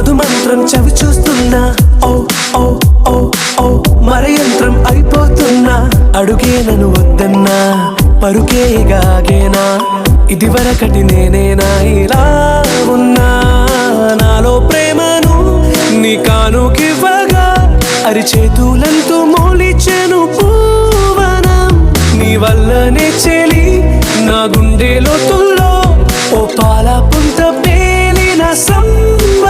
మధు మంత్రం చవి చూస్తున్నా ఓ ఓ ఓ ఓ మరయంత్రం అయిపోతున్నా అడుగే నన్ను వద్దన్నా పరుకేగాగేనా ఇది వరకటి నేనేనా ఇలా ఉన్నా నాలో ప్రేమను నీ కానుకివ్వగా అరిచేతులంటూ మోలిచెను పూవనం నీ వల్లనే చెలి నా గుండె లోతుల్లో ఓ పాల పుంత పేలిన సంబ